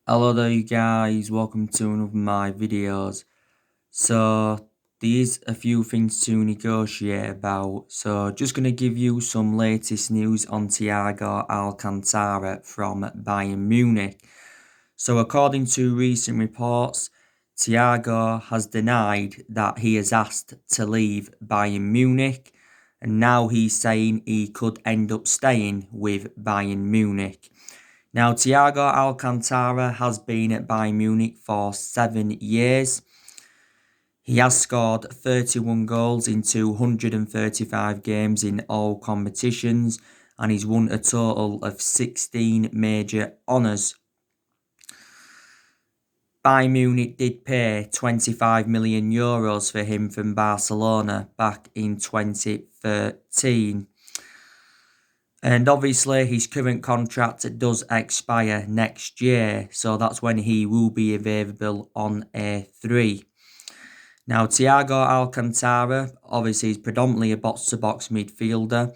Hello there you guys, welcome to one of my videos. So there's a few things to negotiate about, so just going to give you some latest news on Thiago Alcantara from Bayern Munich. So according to recent reports, Thiago has denied that he has asked to leave Bayern Munich, and now he's saying he could end up staying with Bayern Munich. Now, Thiago Alcantara has been at Bayern Munich for 7 years. He has scored 31 goals in 235 games in all competitions, and he's won a total of 16 major honours. Bayern Munich did pay €25 million for him from Barcelona back in 2013. And obviously his current contract does expire next year, so that's when he will be available on A3. Now, Thiago Alcantara obviously is predominantly a box-to-box midfielder,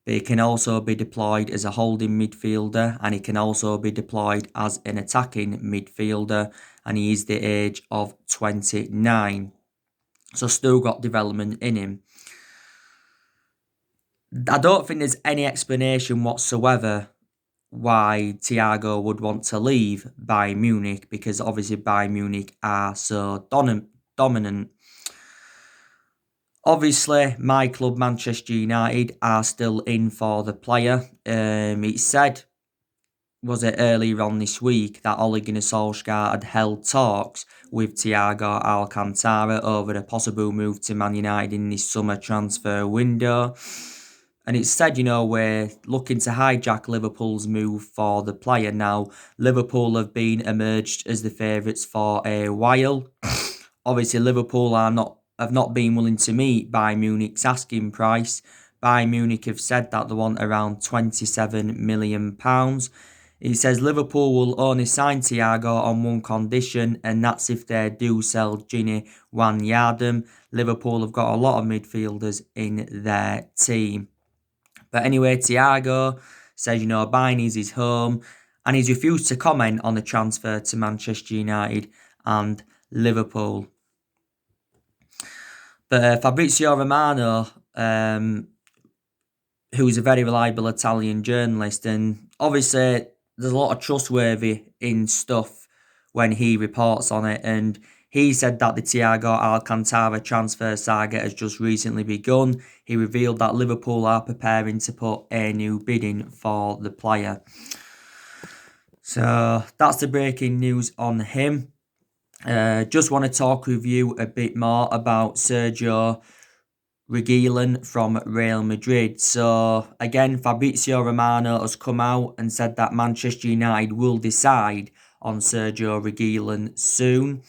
but he can also be deployed as a holding midfielder, and he can also be deployed as an attacking midfielder, and he is the age of 29. So still got development in him. I don't think there's any explanation whatsoever why Thiago would want to leave Bayern Munich, because obviously Bayern Munich are so dominant. Obviously, my club, Manchester United, are still in for the player. It said, was it earlier on this week, that Ole Gunnar Solskjaer had held talks with Thiago Alcantara over a possible move to Man United in this summer transfer window. And it's said, we're looking to hijack Liverpool's move for the player now. Liverpool have been emerged as the favourites for a while. Obviously, Liverpool have not been willing to meet Bayern Munich's asking price. Bayern Munich have said that they want around £27 million. It says Liverpool will only sign Thiago on one condition, and that's if they do sell Gini Wijnaldum. Liverpool have got a lot of midfielders in their team. But anyway, Thiago says, Bayern is his home, and he's refused to comment on the transfer to Manchester United and Liverpool. But Fabrizio Romano, who's a very reliable Italian journalist, and obviously there's a lot of trustworthy in stuff when he reports on it, and he said that the Thiago Alcantara transfer saga has just recently begun. He revealed that Liverpool are preparing to put a new bid in for the player. So that's the breaking news on him. Just want to talk with you a bit more about Sergio Reguilon from Real Madrid. So again, Fabrizio Romano has come out and said that Manchester United will decide on Sergio Reguilon soon.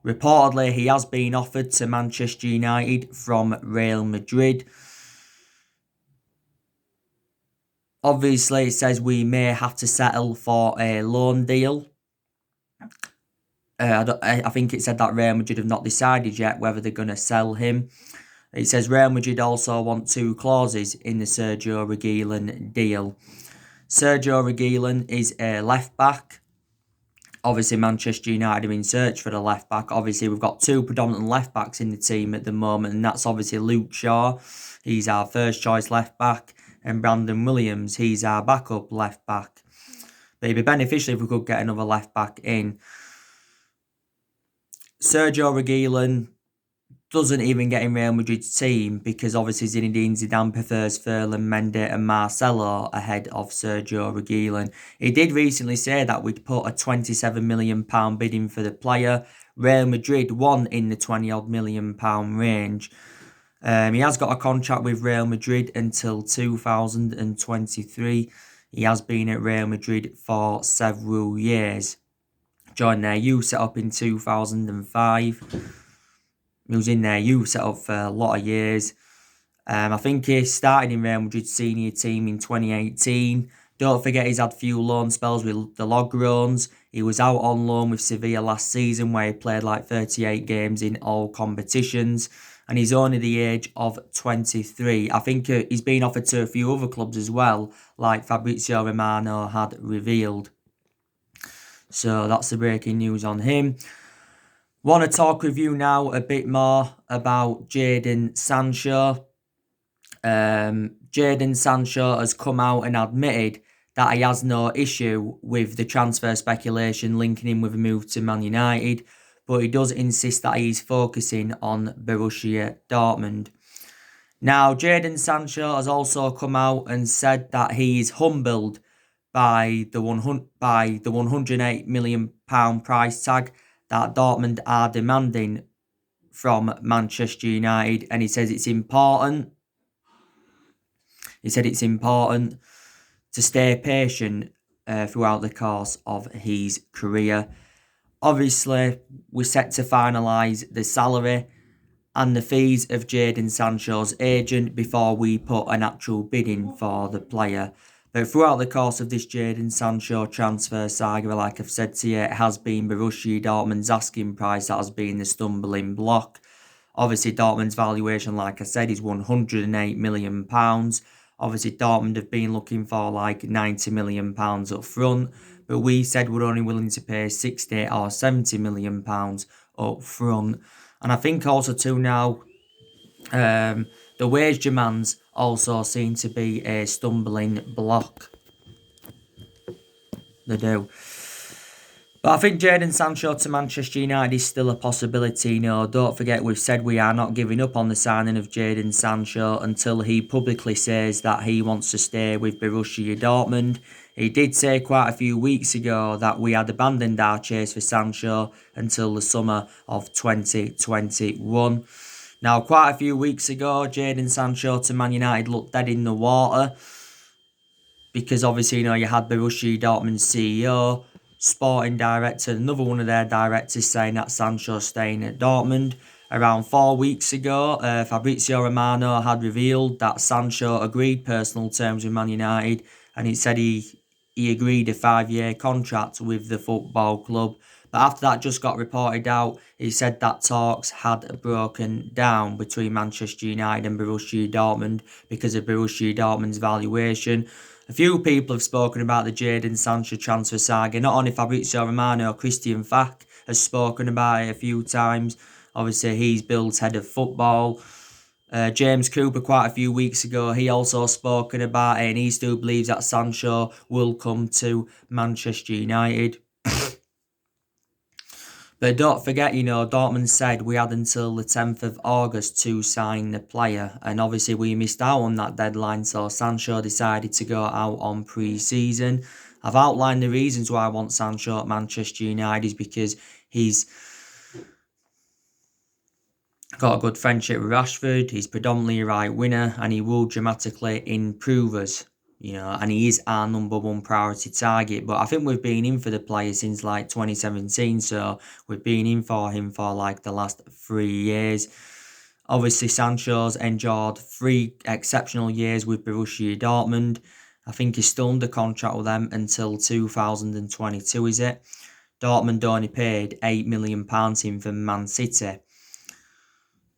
Reportedly, he has been offered to Manchester United from Real Madrid. Obviously, it says we may have to settle for a loan deal. I think it said that Real Madrid have not decided yet whether they're going to sell him. It says Real Madrid also want two clauses in the Sergio Reguilon deal. Sergio Reguilon is a left-back. Obviously, Manchester United are in search for the left-back. Obviously, we've got two predominant left-backs in the team at the moment, and that's obviously Luke Shaw. He's our first-choice left-back, and Brandon Williams, he's our backup left-back. But it'd be beneficial if we could get another left-back in. Sergio Reguilon doesn't even get in Real Madrid's team because obviously Zinedine Zidane prefers Ferland Mendy and Marcelo ahead of Sergio Reguilon. He did recently say that we'd put a £27 million bid in for the player. Real Madrid won in the £20-odd million range. He has got a contract with Real Madrid until 2023. He has been at Real Madrid for several years. Joined their youth set up in 2005. He was in their youth set up for a lot of years. I think he started in Real Madrid's senior team in 2018. Don't forget he's had a few loan spells with the Logrones. He was out on loan with Sevilla last season where he played like 38 games in all competitions. And he's only the age of 23. I think he's been offered to a few other clubs as well, like Fabrizio Romano had revealed. So that's the breaking news on him. Want to talk with you now a bit more about Jaden Sancho. Jaden Sancho has come out and admitted that he has no issue with the transfer speculation linking him with a move to Man United, but he does insist that he's focusing on Borussia Dortmund. Now, Jaden Sancho has also come out and said that he is humbled by the £108 million price tag that Dortmund are demanding from Manchester United, and he says it's important. He said it's important to stay patient throughout the course of his career. Obviously, we're set to finalise the salary and the fees of Jaden Sancho's agent before we put an actual bid in for the player. But throughout the course of this Jaden Sancho transfer saga, like I've said to you, it has been Borussia Dortmund's asking price that has been the stumbling block. Obviously, Dortmund's valuation, like I said, is £108 million. Obviously, Dortmund have been looking for like £90 million up front, but we said we're only willing to pay £60 or £70 million up front. And I think also too now, the wage demands also seem to be a stumbling block. They do. But I think Jaden Sancho to Manchester United is still a possibility. Don't forget we've said we are not giving up on the signing of Jaden Sancho until he publicly says that he wants to stay with Borussia Dortmund. He did say quite a few weeks ago that we had abandoned our chase for Sancho until the summer of 2021. Now, quite a few weeks ago, Jaden Sancho to Man United looked dead in the water because obviously, you had Borussia Dortmund's CEO, sporting director, another one of their directors saying that Sancho's staying at Dortmund. Around 4 weeks ago, Fabrizio Romano had revealed that Sancho agreed personal terms with Man United, and he said he agreed a 5-year contract with the football club. But after that just got reported out, he said that talks had broken down between Manchester United and Borussia Dortmund because of Borussia Dortmund's valuation. A few people have spoken about the Jaden Sancho transfer saga. Not only Fabrizio Romano, Christian Falk has spoken about it a few times. Obviously, he's Bill's head of football. James Cooper, quite a few weeks ago, he also spoken about it, and he still believes that Sancho will come to Manchester United. But don't forget, Dortmund said we had until the 10th of August to sign the player. And obviously we missed out on that deadline, so Sancho decided to go out on pre-season. I've outlined the reasons why I want Sancho at Manchester United is because he's got a good friendship with Rashford, he's predominantly a right winner, and he will dramatically improve us. And he is our number one priority target. But I think we've been in for the player since like 2017, so we've been in for him for like the last 3 years. Obviously, Sancho's enjoyed 3 exceptional years with Borussia Dortmund. I think he's still under contract with them until 2022, is it? Dortmund only paid £8 million in from Man City.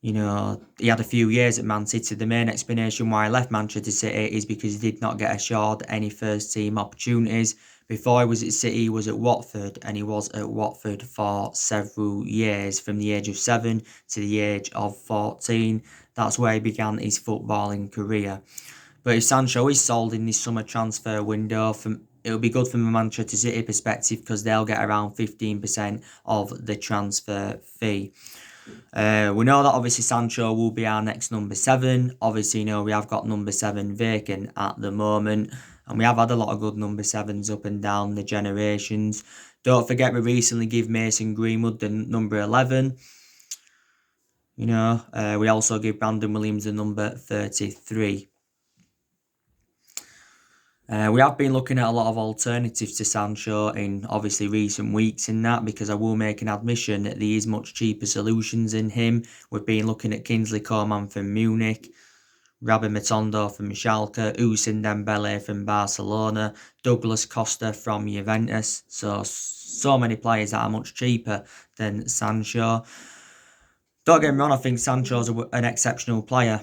He had a few years at Man City. The main explanation why he left Manchester City is because he did not get assured any first-team opportunities. Before he was at City, he was at Watford, and he was at Watford for several years, from the age of 7 to the age of 14. That's where he began his footballing career. But if Sancho is sold in this summer transfer window, it'll be good from a Manchester City perspective because they'll get around 15% of the transfer fee. We know that obviously Sancho will be our next number 7. Obviously, we have got number 7 vacant at the moment, and we have had a lot of good number 7s up and down the generations. Don't forget we recently gave Mason Greenwood the number 11. We also give Brandon Williams the number 33. We have been looking at a lot of alternatives to Sancho in obviously recent weeks in that, because I will make an admission that there is much cheaper solutions in him. We've been looking at Kingsley Coman from Munich, Rabbi Matondo from Schalke, Ousmane Dembele from Barcelona, Douglas Costa from Juventus. So many players that are much cheaper than Sancho. Don't get me wrong, I think Sancho's an exceptional player.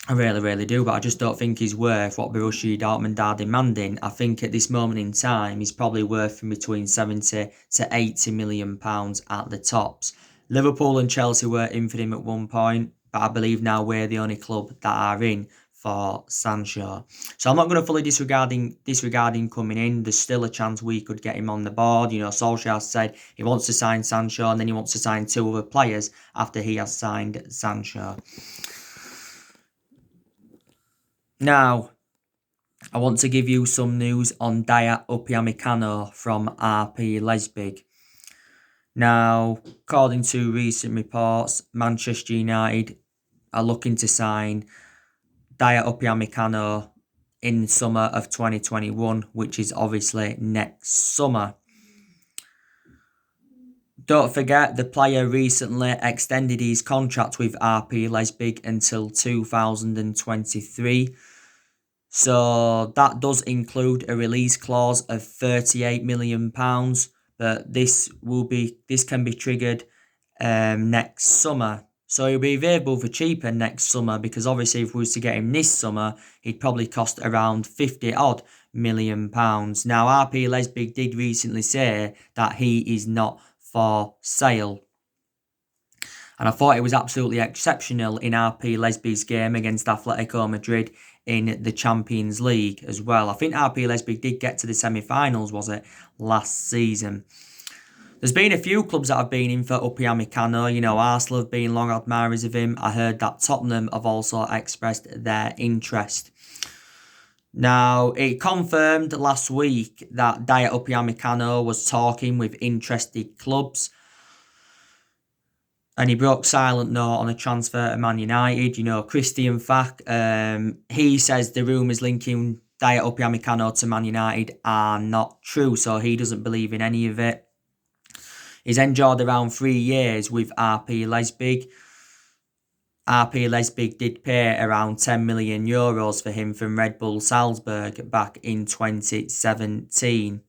I really, really do, but I just don't think he's worth what Borussia Dortmund are demanding. I think at this moment in time, he's probably worth from between 70 to 80 million pounds at the tops. Liverpool and Chelsea were in for him at one point, but I believe now we're the only club that are in for Sancho. So I'm not going to fully disregarding coming in. There's still a chance we could get him on the board. Solskjaer said he wants to sign Sancho and then he wants to sign two other players after he has signed Sancho. Now, I want to give you some news on Upamecano from RB Leipzig. Now, according to recent reports, Manchester United are looking to sign Upamecano in summer of 2021, which is obviously next summer. Don't forget, the player recently extended his contract with RB Leipzig until 2023. So that does include a release clause of £38 million, but this can be triggered next summer. So he'll be available for cheaper next summer, because obviously if we was to get him this summer, he'd probably cost around 50 odd million pounds. Now RB Leipzig did recently say that he is not for sale. And I thought it was absolutely exceptional in RB Leipzig's game against Atletico Madrid in the Champions League as well. I think RB Leipzig did get to the semi-finals, was it, last season. There's been a few clubs that have been in for Upamecano. Arsenal have been long admirers of him. I heard that Tottenham have also expressed their interest. Now, it confirmed last week that Upamecano was talking with interested clubs. And he broke silent note on a transfer to Man United. Christian Falk, he says the rumours linking Upamecano to Man United are not true, so he doesn't believe in any of it. He's endured around 3 years with RB Leipzig. RB Leipzig did pay around €10 million for him from Red Bull Salzburg back in 2017.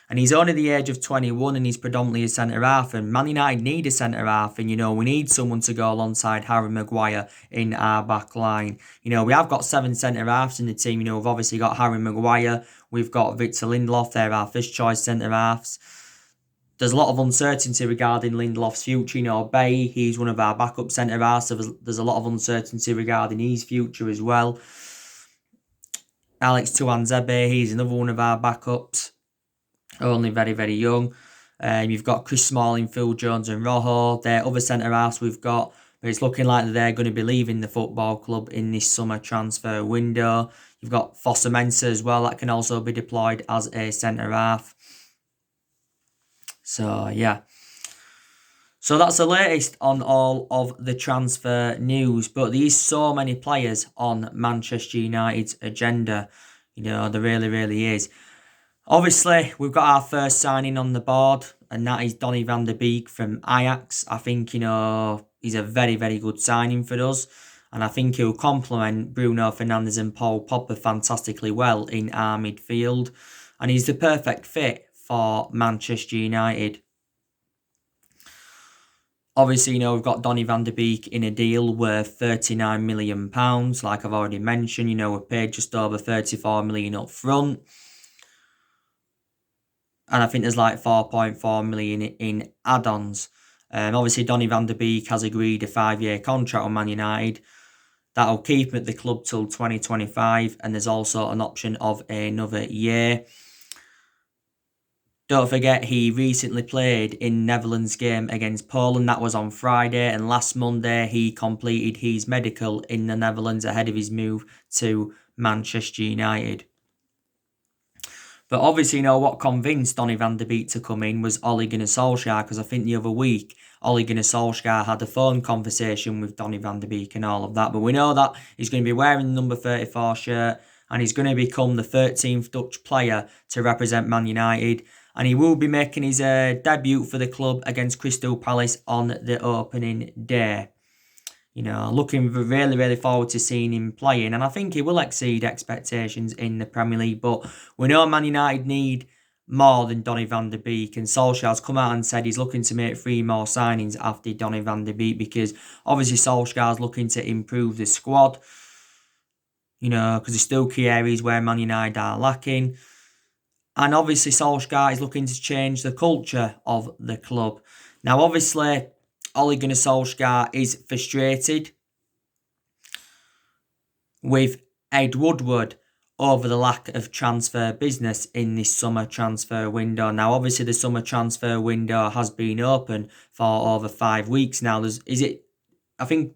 And he's only the age of 21 and he's predominantly a centre-half. And Man United need a centre-half. And, we need someone to go alongside Harry Maguire in our back line. We have got 7 centre-halves in the team. We've obviously got Harry Maguire. We've got Victor Lindelof. They're our first-choice centre-halves. There's a lot of uncertainty regarding Lindelof's future. Bay, he's one of our backup centre-halves. So there's a lot of uncertainty regarding his future as well. Alex Tuanzebe, he's another one of our backups. Only very, very young. You've got Chris Smalling, Phil Jones and Rojo. They're other centre-halves we've got. But it's looking like they're going to be leaving the football club in this summer transfer window. You've got Fossa Mensah as well. That can also be deployed as a centre-half. So, yeah. So that's the latest on all of the transfer news. But there's so many players on Manchester United's agenda. There really, really is. Obviously, we've got our first signing on the board, and that is Donnie Van Der Beek from Ajax. I think, he's a very, very good signing for us. And I think he'll complement Bruno Fernandes and Paul Pogba fantastically well in our midfield. And he's the perfect fit for Manchester United. Obviously, we've got Donnie Van Der Beek in a deal worth £39 million. Like I've already mentioned, we paid just over £34 million up front. And I think there's like 4.4 million in add-ons. Obviously, Donnie Van Der Beek has agreed a 5-year contract on Man United. That'll keep him at the club till 2025. And there's also an option of another year. Don't forget, he recently played in Netherlands game against Poland. That was on Friday. And last Monday, he completed his medical in the Netherlands ahead of his move to Manchester United. But obviously, what convinced Donnie Van Der Beek to come in was Ole Gunnar Solskjaer, because I think the other week, Ole Gunnar Solskjaer had a phone conversation with Donnie Van Der Beek and all of that. But we know that he's going to be wearing the number 34 shirt, and he's going to become the 13th Dutch player to represent Man United. And he will be making his debut for the club against Crystal Palace on the opening day. Looking really, really forward to seeing him playing. And I think he will exceed expectations in the Premier League. But we know Man United need more than Donnie Van Der Beek. And Solskjaer's come out and said he's looking to make 3 more signings after Donnie Van Der Beek. Because obviously Solskjaer's looking to improve the squad. because there's still key areas where Man United are lacking. And obviously Solskjaer is looking to change the culture of the club. Now, obviously, Ole Gunnar Solskjaer is frustrated with Ed Woodward over the lack of transfer business in this summer transfer window. Now, obviously, the summer transfer window has been open for over 5 weeks now. I think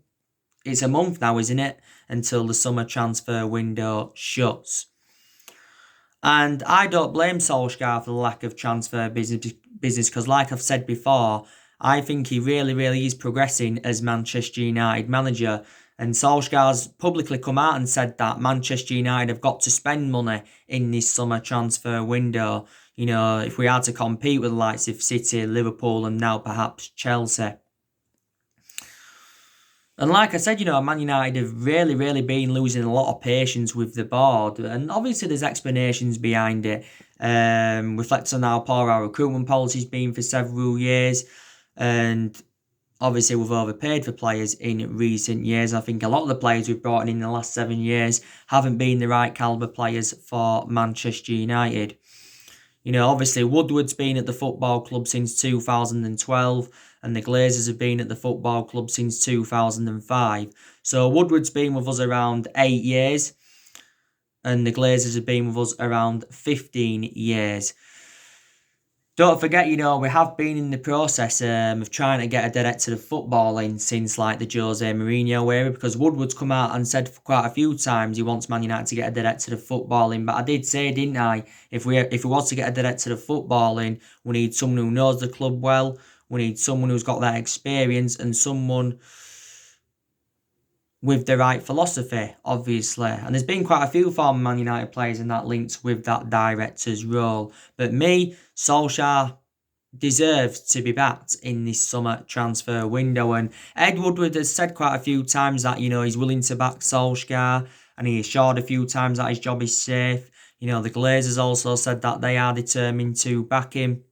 it's a month now, isn't it, until the summer transfer window shuts. And I don't blame Solskjaer for the lack of transfer business because, like I've said before, I think he really, really is progressing as Manchester United manager. And Solskjaer's publicly come out and said that Manchester United have got to spend money in this summer transfer window. If we are to compete with the likes of City, Liverpool, and now perhaps Chelsea. And like I said, Man United have really, really been losing a lot of patience with the board. And obviously there's explanations behind it. Reflects on how poor our recruitment policy's been for several years. And obviously we've overpaid for players in recent years. I think a lot of the players we've brought in the last 7 years haven't been the right calibre players for Manchester United. Obviously Woodward's been at the football club since 2012 and the Glazers have been at the football club since 2005. So Woodward's been with us around 8 years and the Glazers have been with us around 15 years. Don't forget, we have been in the process of trying to get a director of football in since like the Jose Mourinho era, because Woodward's come out and said for quite a few times he wants Man United to get a director of football in. But I did say, didn't I, if we want to get a director of football in, we need someone who knows the club well, we need someone who's got that experience and someone with the right philosophy, obviously. And there's been quite a few former Man United players in that linked with that director's role. But Solskjaer deserves to be backed in this summer transfer window. And Ed Woodward has said quite a few times that, he's willing to back Solskjaer. And he assured a few times that his job is safe. The Glazers also said that they are determined to back him.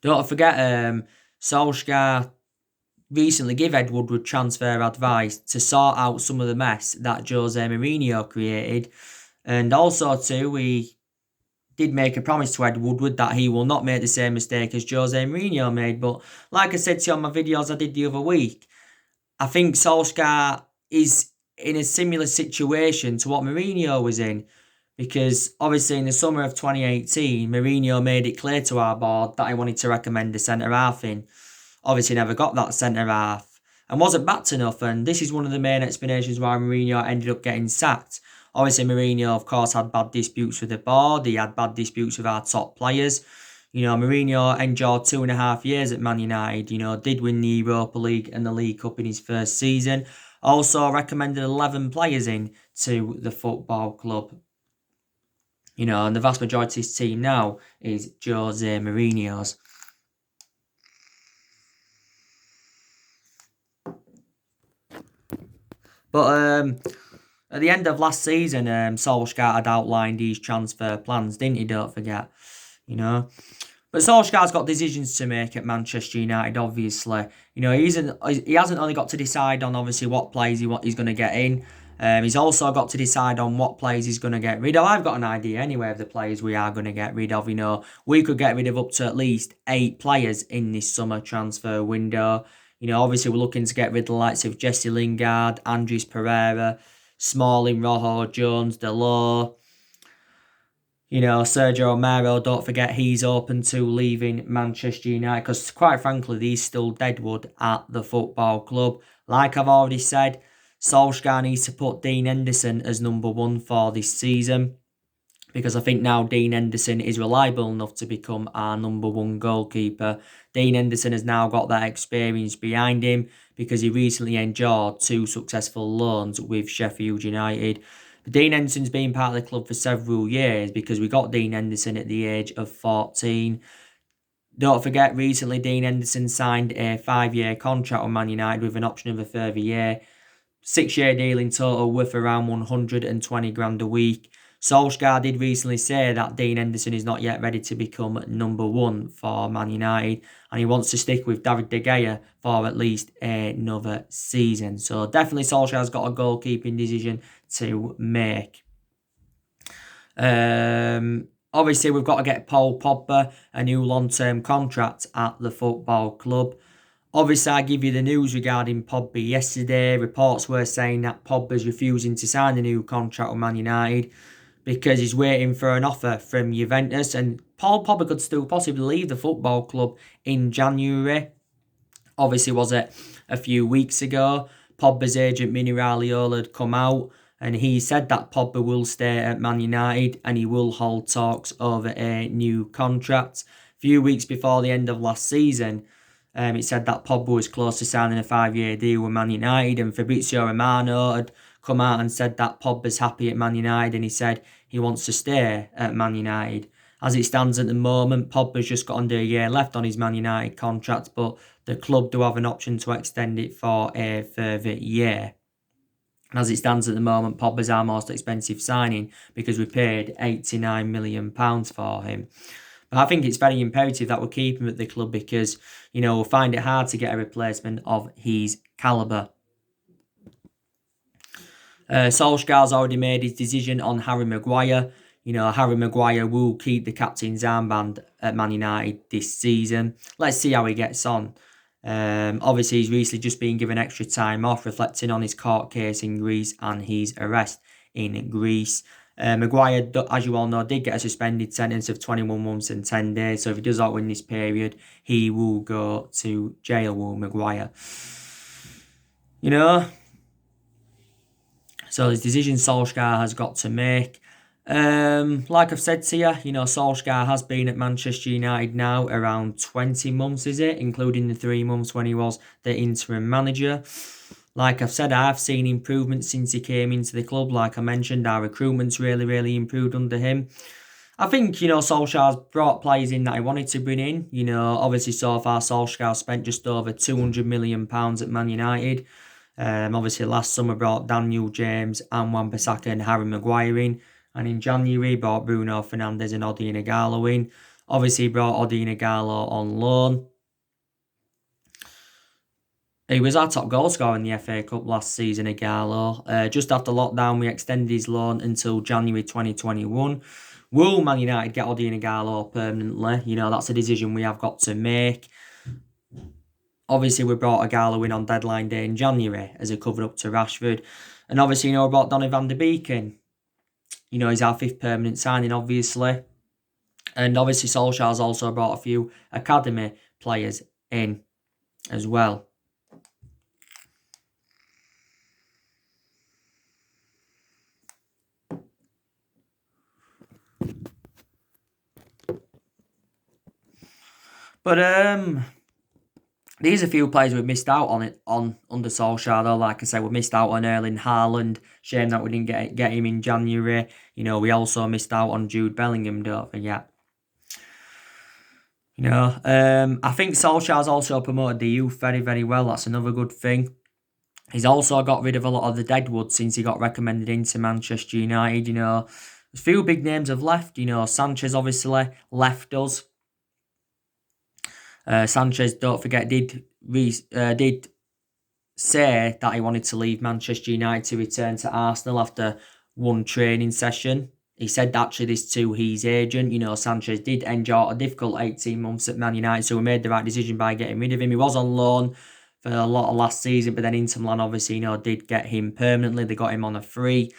Don't forget, Solskjaer recently gave Ed Woodward transfer advice to sort out some of the mess that Jose Mourinho created. And also too, he did make a promise to Ed Woodward that he will not make the same mistake as Jose Mourinho made. But like I said to you on my videos I did the other week, I think Solskjaer is in a similar situation to what Mourinho was in. Because obviously in the summer of 2018, Mourinho made it clear to our board that he wanted to recommend a centre-half in. Obviously never got that centre-half and wasn't backed enough, and this is one of the main explanations why Mourinho ended up getting sacked. Obviously Mourinho, of course, had bad disputes with the board, he had bad disputes with our top players. Mourinho endured 2.5 years at Man United, did win the Europa League and the League Cup in his first season. Also recommended 11 players in to the football club. And the vast majority of his team now is Jose Mourinho's. But at the end of last season, Solskjaer had outlined his transfer plans, didn't he? Don't forget, But Solskjaer's got decisions to make at Manchester United, obviously. He hasn't only got to decide on, obviously, what players he's going to get in. He's also got to decide on what players he's going to get rid of. I've got an idea anyway of the players we are going to get rid of. We could get rid of up to at least 8 players in this summer transfer window. Obviously we're looking to get rid of the likes of Jesse Lingard, Andres Pereira, Smalling, Rojo, Jones, Delors. Sergio Romero, don't forget he's open to leaving Manchester United because quite frankly he's still deadwood at the football club. Like I've already said, Solskjaer needs to put Dean Henderson as number 1 for this season because I think now Dean Henderson is reliable enough to become our number 1 goalkeeper. Dean Henderson has now got that experience behind him because he recently endured 2 successful loans with Sheffield United. Dean Henderson's been part of the club for several years because we got Dean Henderson at the age of 14. Don't forget, recently Dean Henderson signed a 5-year contract with Man United with an option of a further year. 6-year deal in total worth around 120 grand a week. Solskjaer did recently say that Dean Henderson is not yet ready to become number one for Man United, and he wants to stick with David De Gea for at least another season. So definitely Solskjaer's got a goalkeeping decision to make. Obviously, we've got to get Paul Pogba a new long-term contract at the football club. Obviously, I give you the news regarding Pogba yesterday. Reports were saying that Pogba's refusing to sign a new contract with Man United because he's waiting for an offer from Juventus, and Paul Pogba could still possibly leave the football club in January. Obviously, was it a few weeks ago? Pogba's agent Mini Raiola had come out and he said that Pogba will stay at Man United and he will hold talks over a new contract. A few weeks before the end of last season, it said that Pogba was close to signing a 5-year deal with Man United, and Fabrizio Romano had come out and said that Pogba's happy at Man United and he said he wants to stay at Man United. As it stands at the moment, Pogba's just got under a year left on his Man United contract, but the club do have an option to extend it for a further year. And as it stands at the moment, Pogba's our most expensive signing because we paid £89 million for him. But I think it's very imperative that we keep him at the club because, we'll find it hard to get a replacement of his calibre. Solskjaer's already made his decision on Harry Maguire. Harry Maguire will keep the captain's armband at Man United this season. Let's see how he gets on. Obviously, he's recently just been given extra time off, reflecting on his court case in Greece and his arrest in Greece. Maguire, as you all know, did get a suspended sentence of 21 months and 10 days. So if he does not win this period, he will go to jail, will Maguire. So his decision Solskjaer has got to make. Like I've said to you, Solskjaer has been at Manchester United now around 20 months, is it? Including the 3 months when he was the interim manager. Like I've said, I've seen improvements since he came into the club. Like I mentioned, our recruitment's really, really improved under him. I think, Solskjaer's brought players in that he wanted to bring in. Obviously so far Solskjaer spent just over £200 million at Man United. Obviously last summer brought Daniel James and Wan-Bissaka and Harry Maguire in. And in January, brought Bruno Fernandes and Odion Ighalo in. Obviously, he brought Odion Ighalo on loan. He was our top goal scorer in the FA Cup last season, Ighalo. Just after lockdown, we extended his loan until January 2021. Will Man United get Odion Ighalo permanently? That's a decision we have got to make. Obviously, we brought Ighalo in on deadline day in January as a cover-up to Rashford. And obviously, we brought Donnie Van Der Beek in. He's our 5th permanent signing, obviously. And obviously, Solskjaer's also brought a few academy players in as well. But these are a few players we've missed out on under Solskjaer, though. Like I said, we missed out on Erling Haaland. Shame that we didn't get him in January. We also missed out on Jude Bellingham, don't forget. I think Solskjaer's also promoted the youth very, very well. That's another good thing. He's also got rid of a lot of the deadwood since he got recommended into Manchester United. A few big names have left. Sanchez obviously left us. Sanchez, don't forget, did say that he wanted to leave Manchester United to return to Arsenal after one training session. He said actually this to his agent. Sanchez did endure a difficult 18 months at Man United, so we made the right decision by getting rid of him. He was on loan for a lot of last season, but then Inter Milan obviously, did get him permanently. They got him on a free.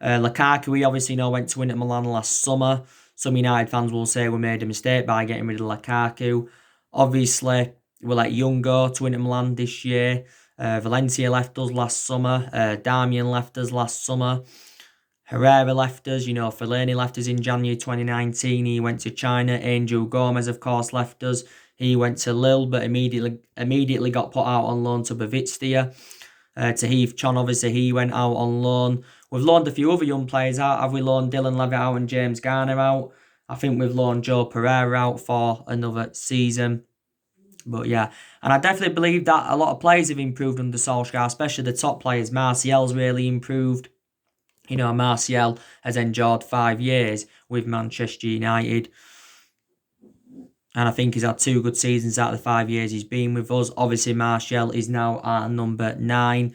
Lukaku, he obviously, went to Inter Milan last summer. Some United fans will say we made a mistake by getting rid of Lukaku. Obviously, we let Young go to Inter Milan this year. Valencia left us last summer. Darmian left us last summer. Herrera left us. Fellaini left us in January 2019. He went to China. Angel Gomez, of course, left us. He went to Lille, but immediately got put out on loan to Bavitsia. Tahith Chon, obviously, he went out on loan. We've loaned a few other young players out. Have we loaned Dylan Levitt out and James Garner out? I think we've loaned Joe Pereira out for another season. But yeah, and I definitely believe that a lot of players have improved under Solskjaer, especially the top players. Martial's really improved. Martial has endured 5 years with Manchester United. And I think he's had 2 good seasons out of the 5 years he's been with us. Obviously, Martial is now at number 9.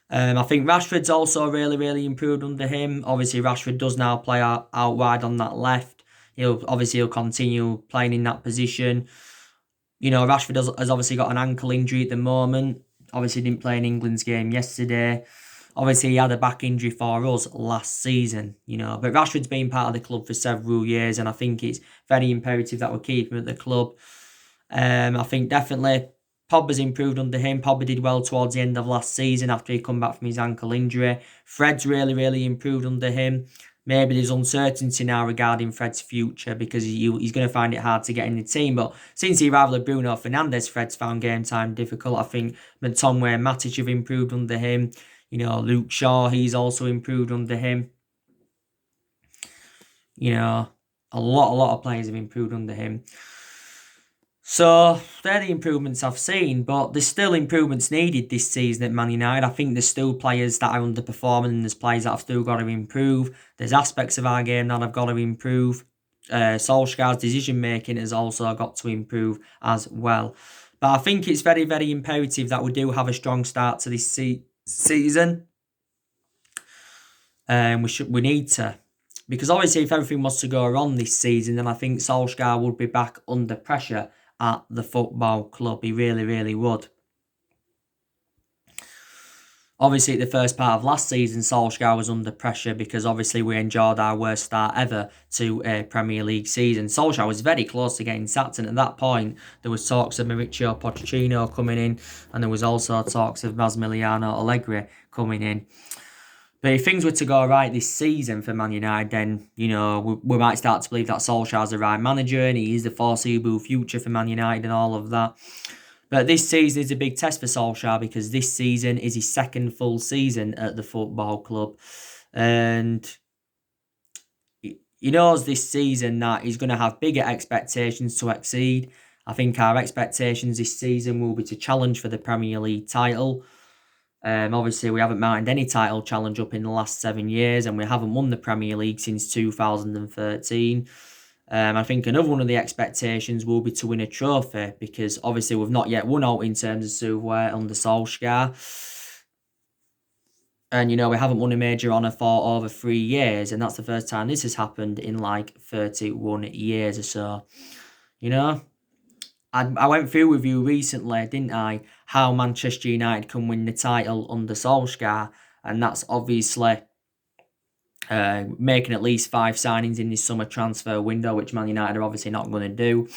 I think Rashford's also really, really improved under him. Obviously, Rashford does now play out wide on that left. He'll continue playing in that position. Rashford has obviously got an ankle injury at the moment. Obviously, didn't play in England's game yesterday. Obviously, he had a back injury for us last season, But Rashford's been part of the club for several years, and I think it's very imperative that we keep him at the club. I think definitely Pogba's improved under him. Pogba did well towards the end of last season after he come back from his ankle injury. Fred's really, really improved under him. Maybe there's uncertainty now regarding Fred's future because he's going to find it hard to get in the team. But since he arrived with Bruno Fernandes, Fred's found game time difficult. I think Matonwe and Matic have improved under him. Luke Shaw, he's also improved under him. A lot of players have improved under him. So, they're the improvements I've seen, but there's still improvements needed this season at Man United. I think there's still players that are underperforming and there's players that have still got to improve. There's aspects of our game that have got to improve. Solskjaer's decision making has also got to improve as well. But I think it's very, very imperative that we do have a strong start to this season. We need to. Because obviously if everything was to go wrong this season, then I think Solskjaer would be back under pressure at the football club. He really, really would. Obviously, at the first part of last season, Solskjaer was under pressure because obviously we enjoyed our worst start ever to a Premier League season. Solskjaer was very close to getting sacked, and at that point, there was talks of Mauricio Pochettino coming in, and there was also talks of Massimiliano Allegri coming in. But if things were to go right this season for Man United, then, we might start to believe that Solskjaer's the right manager and he is the foreseeable future for Man United and all of that. But this season is a big test for Solskjaer because this season is his second full season at the football club. And he knows this season that he's going to have bigger expectations to exceed. I think our expectations this season will be to challenge for the Premier League title. Obviously, we haven't mounted any title challenge up in the last 7 years, and we haven't won the Premier League since 2013. I think another one of the expectations will be to win a trophy, because obviously we've not yet won out in terms of silverware under Solskjaer. And, we haven't won a major honour for over 3 years, and that's the first time this has happened in 31 years or so. I went through with you recently, didn't I, how Manchester United can win the title under Solskjaer, and that's obviously making at least 5 signings in this summer transfer window, which Man United are obviously not going to do.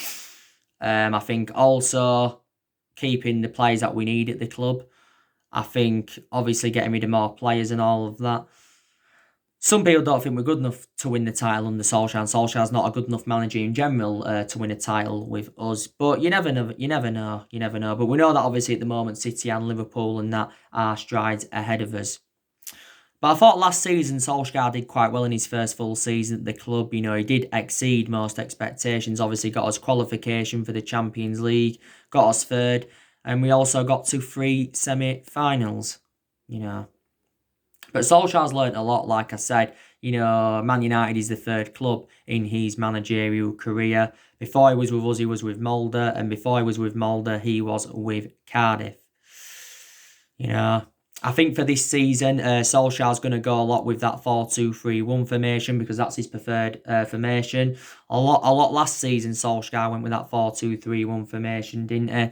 I think also keeping the players that we need at the club. I think obviously getting rid of more players and all of that. Some people don't think we're good enough to win the title under Solskjaer, and Solskjaer's not a good enough manager in general to win a title with us. But you never know. But we know that obviously at the moment City and Liverpool and that are strides ahead of us. But I thought last season Solskjaer did quite well in his first full season at the club. He did exceed most expectations. Obviously got us qualification for the Champions League, got us third, and we also got to 3 semi-finals, But Solskjaer's learnt a lot, like I said. Man United is the third club in his managerial career. Before he was with us, he was with Mulder, and before he was with Mulder, he was with Cardiff. I think for this season, Solskjaer's going to go a lot with that 4-2-3-1 formation because that's his preferred formation. A lot last season, Solskjaer went with that 4-2-3-1 formation, didn't he?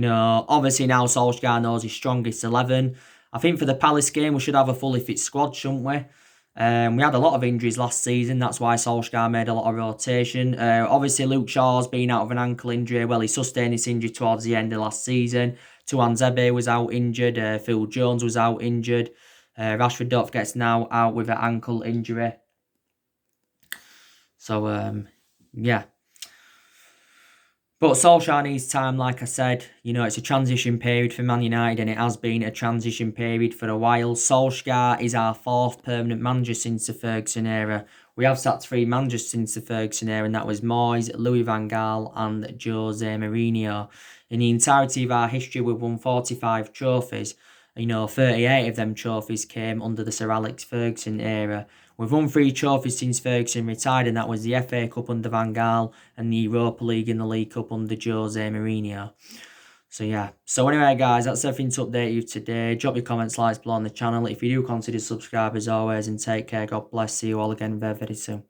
Obviously now Solskjaer knows his strongest 11. I think for the Palace game, we should have a fully fit squad, shouldn't we? We had a lot of injuries last season. That's why Solskjaer made a lot of rotation. Obviously, Luke Shaw's been out of an ankle injury. Well, he sustained this injury towards the end of last season. Tuanzebe was out injured. Phil Jones was out injured. Rashford, don't forget, is now out with an ankle injury. So, yeah. But Solskjaer needs time, like I said. It's a transition period for Man United, and it has been a transition period for a while. Solskjaer is our 4th permanent manager since the Ferguson era. We have sacked 3 managers since the Ferguson era, and that was Moyes, Louis van Gaal and Jose Mourinho. In the entirety of our history, we've won 45 trophies. 38 of them trophies came under the Sir Alex Ferguson era. We've won 3 trophies since Ferguson retired, and that was the FA Cup under Van Gaal and the Europa League and the League Cup under Jose Mourinho. So yeah. So anyway, guys, that's everything to update you today. Drop your comments, likes below on the channel. If you do, consider subscribe as always, and take care. God bless. See you all again very, very soon.